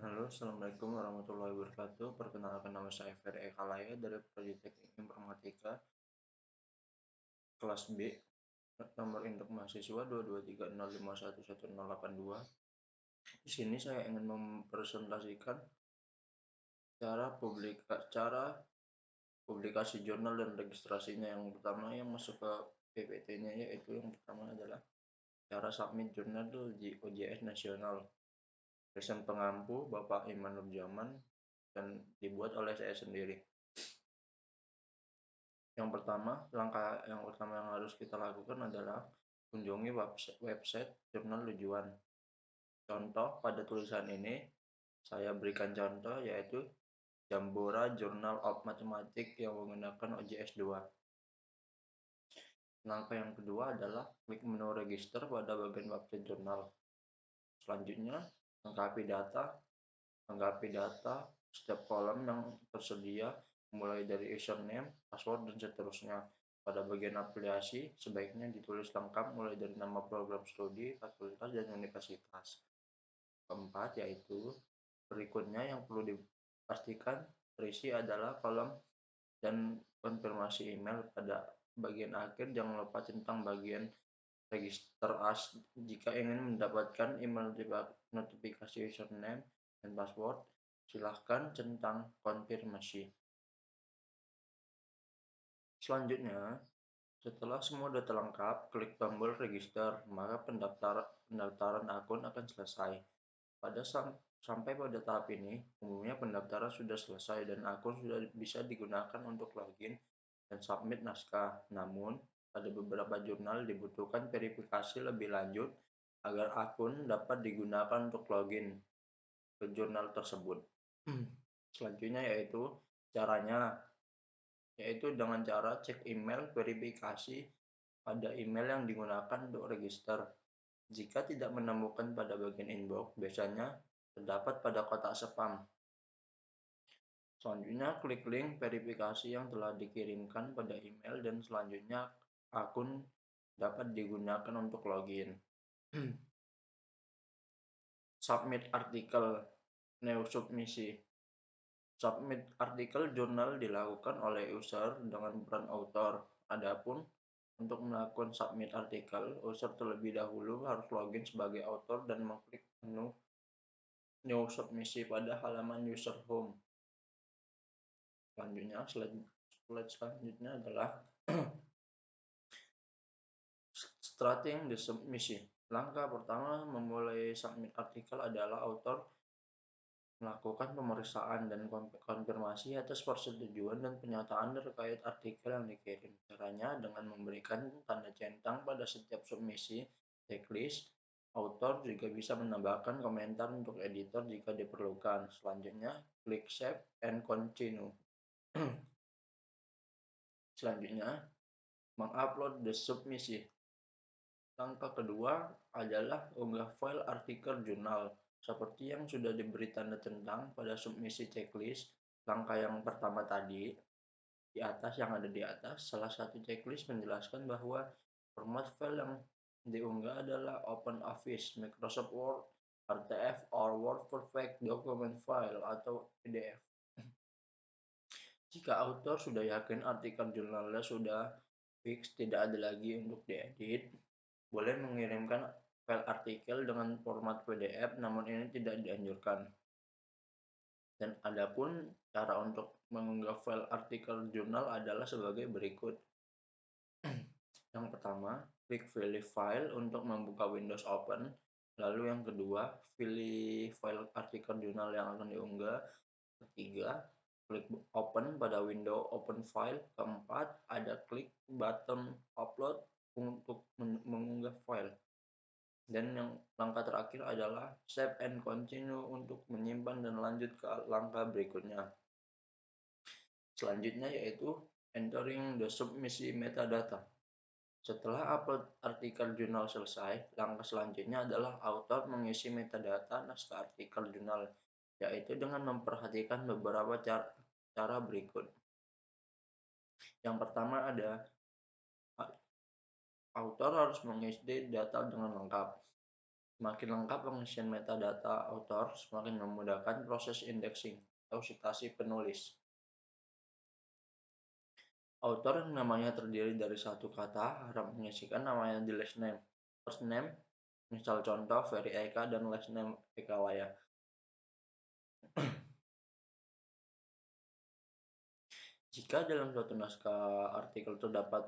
Halo, Assalamualaikum warahmatullahi wabarakatuh. Perkenalkan nama saya Ferry Ekalaya dari Prodi Teknik Informatika kelas B. Nomor induk mahasiswa 22305111082. Di sini saya ingin mempresentasikan cara publikasi jurnal dan registrasinya. Yang pertama yang masuk ke PPT-nya, yaitu yang pertama adalah cara submit jurnal di OJS Nasional. Dosen pengampu Bapak Iman Nurjaman dan dibuat oleh saya sendiri. Langkah yang pertama yang harus kita lakukan adalah kunjungi website jurnal tujuan. Contoh pada tulisan ini, saya berikan contoh yaitu Jambora Journal of Mathematics yang menggunakan OJS 2. Langkah yang kedua adalah klik menu register pada bagian website jurnal. Selanjutnya, lengkapi data setiap kolom yang tersedia, mulai dari username, password, dan seterusnya. Pada bagian aplikasi, sebaiknya ditulis lengkap mulai dari nama program studi, fakultas, dan universitas. Keempat, yaitu berikutnya yang perlu dipastikan terisi adalah kolom dan konfirmasi email. Pada bagian akhir, jangan lupa tentang bagian register as jika ingin mendapatkan email notifikasi username dan password. Silahkan centang konfirmasi. Selanjutnya, setelah semua data lengkap, klik tombol register, maka pendaftaran akun akan selesai. Sampai pada tahap ini, umumnya pendaftaran sudah selesai dan akun sudah bisa digunakan untuk login dan submit naskah. Namun, pada beberapa jurnal dibutuhkan verifikasi lebih lanjut agar akun dapat digunakan untuk login ke jurnal tersebut. Selanjutnya yaitu dengan cara cek email verifikasi pada email yang digunakan untuk register. Jika tidak menemukan pada bagian inbox, biasanya terdapat pada kotak spam. Selanjutnya, klik link verifikasi yang telah dikirimkan pada email dan selanjutnya akun dapat digunakan untuk login. Submit artikel new submisi. Submit artikel jurnal dilakukan oleh user dengan peran author. Adapun untuk melakukan submit artikel, user terlebih dahulu harus login sebagai author dan mengklik menu new submisi pada halaman user home. Slide selanjutnya adalah starting the submission. Langkah pertama memulai submit artikel adalah author melakukan pemeriksaan dan konfirmasi atas persetujuan dan pernyataan terkait artikel yang dikirim. Caranya dengan memberikan tanda centang pada setiap submisi checklist. Author juga bisa menambahkan komentar untuk editor jika diperlukan. Selanjutnya, klik Save and Continue. Selanjutnya, mengupload the submisi. Langkah kedua adalah unggah file artikel jurnal. Seperti yang sudah diberi tanda centang pada submisi checklist, langkah yang pertama tadi, yang ada di atas, salah satu checklist menjelaskan bahwa format file yang diunggah adalah OpenOffice, Microsoft Word, RTF, or Word Perfect Document File atau PDF. Jika author sudah yakin artikel jurnalnya sudah fix, tidak ada lagi untuk diedit, boleh mengirimkan file artikel dengan format PDF, namun ini tidak dianjurkan. Dan adapun cara untuk mengunggah file artikel jurnal adalah sebagai berikut. Yang pertama, klik pilih file untuk membuka Windows Open. Lalu yang kedua, pilih file artikel jurnal yang akan diunggah. Ketiga, klik open pada window open file. Keempat, ada klik button upload untuk mengunggah file. Dan yang langkah terakhir adalah save and continue untuk menyimpan dan lanjut ke langkah berikutnya. Selanjutnya yaitu entering the submisi metadata. Setelah upload artikel jurnal selesai, langkah selanjutnya adalah author mengisi metadata naskah artikel jurnal, yaitu dengan memperhatikan beberapa cara berikut. Yang pertama ada author harus mengisi data dengan lengkap. Semakin lengkap pengisian metadata author, semakin memudahkan proses indexing atau citasi penulis. Author yang namanya terdiri dari satu kata harap mengisikan namanya di last name. First name, misal contoh Ferry Eka, dan last name Eka Waya. Jika dalam suatu naskah artikel terdapat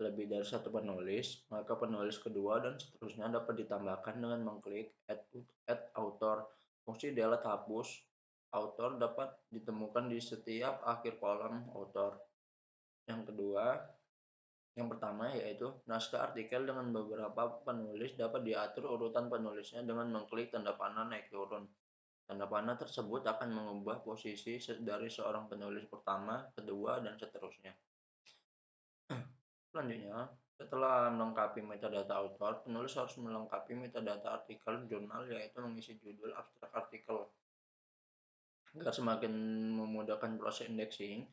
lebih dari satu penulis, maka penulis kedua dan seterusnya dapat ditambahkan dengan mengklik Add Author. Fungsi delete hapus author dapat ditemukan di setiap akhir kolom author. Yang pertama yaitu naskah artikel dengan beberapa penulis dapat diatur urutan penulisnya dengan mengklik tanda panah naik turun. Tanda panah tersebut akan mengubah posisi dari seorang penulis pertama, kedua, dan seterusnya. Selanjutnya, setelah melengkapi metadata author, penulis harus melengkapi metadata artikel jurnal, yaitu mengisi judul abstrak artikel. Agar semakin memudahkan proses indexing,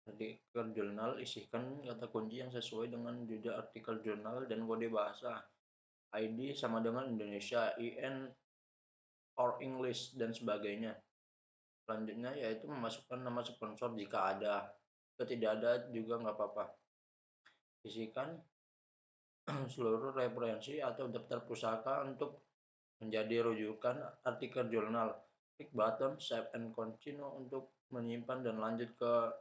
artikel jurnal isikan kata kunci yang sesuai dengan judul artikel jurnal dan kode bahasa. ID sama dengan Indonesia, IN or English, dan sebagainya. Selanjutnya yaitu memasukkan nama sponsor jika ada. Jika tidak ada juga nggak apa-apa. Isikan seluruh referensi atau daftar pusaka untuk menjadi rujukan artikel jurnal. Klik button Save and Continue untuk menyimpan dan lanjut ke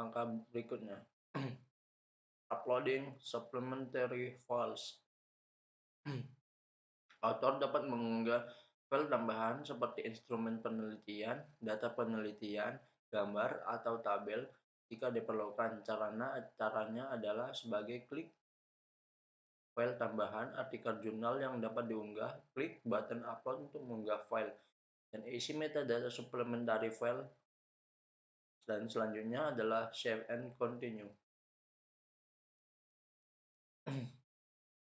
langkah berikutnya. Uploading supplementary files. Author dapat mengunggah file tambahan seperti instrumen penelitian, data penelitian, gambar, atau tabel jika diperlukan. Caranya adalah sebagai klik file tambahan artikel jurnal yang dapat diunggah, klik button upload untuk mengunggah file, dan isi metadata supplementary file. Dan selanjutnya adalah save and continue.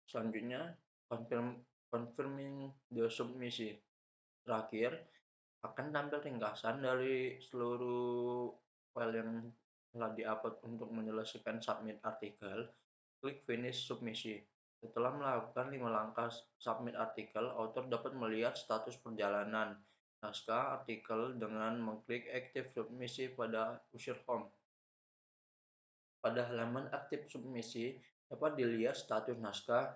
Selanjutnya, confirming the submission. Terakhir, akan tampil ringkasan dari seluruh file yang telah diupload untuk menyelesaikan submit artikel. Klik finish submission. Setelah melakukan 5 langkah submit artikel, author dapat melihat status perjalanan naskah artikel dengan mengklik active submission pada user home. Pada halaman aktif submisi dapat dilihat status naskah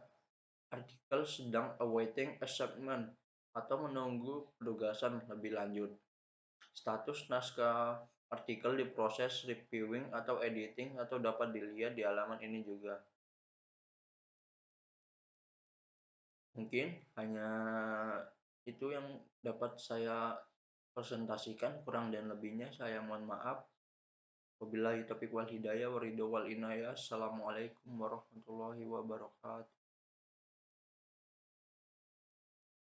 artikel sedang awaiting acceptance atau menunggu penugasan lebih lanjut. Status naskah artikel diproses reviewing atau editing atau dapat dilihat di halaman ini juga. Mungkin hanya itu yang dapat saya presentasikan, kurang dan lebihnya saya mohon maaf. Wabillahi taufiq wal hidayah wa ridho wal inayah. Assalamualaikum warahmatullahi wabarakatuh.